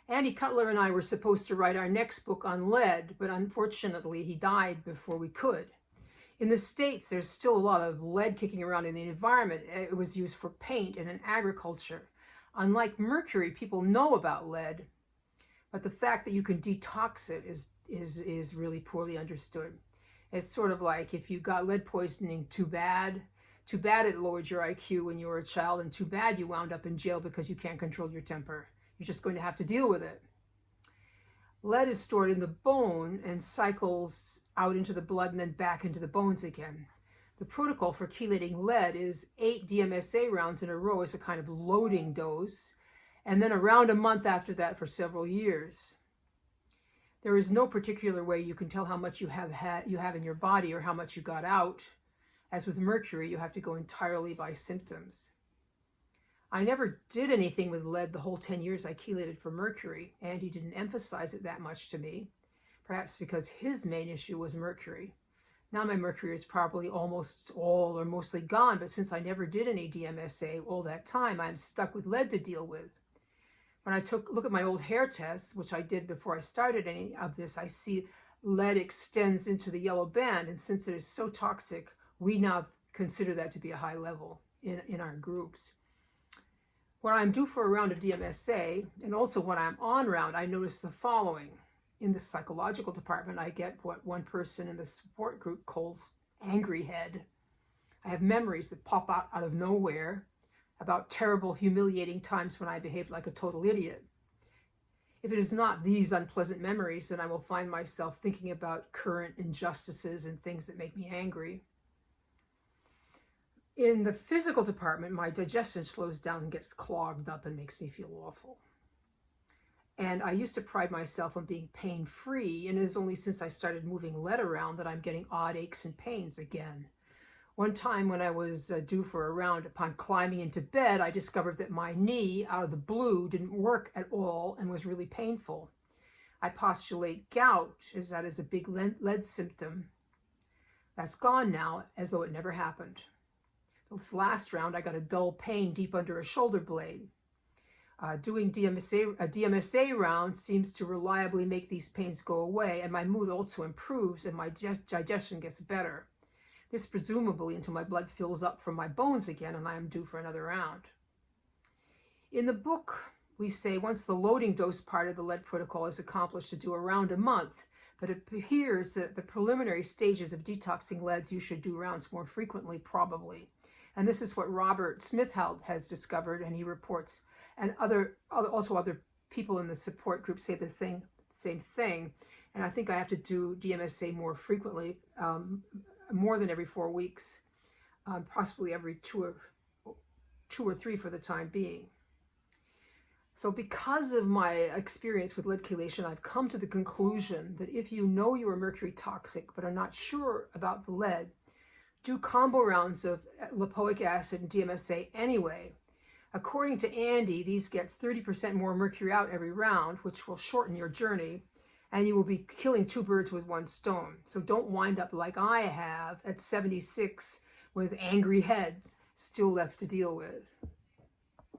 Andy Cutler and I were supposed to write our next book on lead, but unfortunately he died before we could. In the States, there's still a lot of lead kicking around in the environment. It was used for paint and in agriculture. Unlike mercury, people know about lead, but the fact that you can detox it is really poorly understood. It's sort of like if you got lead poisoning, too bad it lowered your IQ when you were a child, and too bad you wound up in jail because you can't control your temper. You're just going to have to deal with it. Lead is stored in the bone and cycles out into the blood and then back into the bones again. The protocol for chelating lead is 8 DMSA rounds in a row as a kind of loading dose, and then around a month after that for several years. There is no particular way you can tell how much you have in your body or how much you got out. As with mercury, you have to go entirely by symptoms. I never did anything with lead the whole 10 years I chelated for mercury. Andy didn't emphasize it that much to me, perhaps because his main issue was mercury. Now my mercury is probably almost all or mostly gone, but since I never did any DMSA all that time, I'm stuck with lead to deal with. When I look at my old hair tests, which I did before I started any of this, I see lead extends into the yellow band, and since it is so toxic, we now consider that to be a high level in our groups. When I'm due for a round of DMSA, and also when I'm on round, I notice the following. In the psychological department, I get what one person in the support group calls angry head. I have memories that pop out of nowhere about terrible, humiliating times when I behaved like a total idiot. If it is not these unpleasant memories, then I will find myself thinking about current injustices and things that make me angry. In the physical department, my digestion slows down and gets clogged up and makes me feel awful. And I used to pride myself on being pain-free, and it is only since I started moving lead around that I'm getting odd aches and pains again. One time when I was due for a round, upon climbing into bed, I discovered that my knee, out of the blue, didn't work at all and was really painful. I postulate gout, as that is a big lead symptom. That's gone now, as though it never happened. This last round, I got a dull pain deep under a shoulder blade. Doing a DMSA round seems to reliably make these pains go away, and my mood also improves and my digestion gets better. This presumably until my blood fills up from my bones again and I am due for another round. In the book, we say once the loading dose part of the lead protocol is accomplished, to do around a month, but it appears that the preliminary stages of detoxing leads, you should do rounds more frequently, probably. And this is what Robert Smithheld has discovered, and he reports, and also other people in the support group say the same thing. And I think I have to do DMSA more frequently, more than every 4 weeks, possibly every two or three for the time being. So because of my experience with lead chelation, I've come to the conclusion that if you know you are mercury toxic but are not sure about the lead, do combo rounds of lipoic acid and DMSA anyway. According to Andy, these get 30% more mercury out every round, which will shorten your journey, and you will be killing 2 birds with 1 stone. So don't wind up like I have at 76 with angry heads still left to deal with.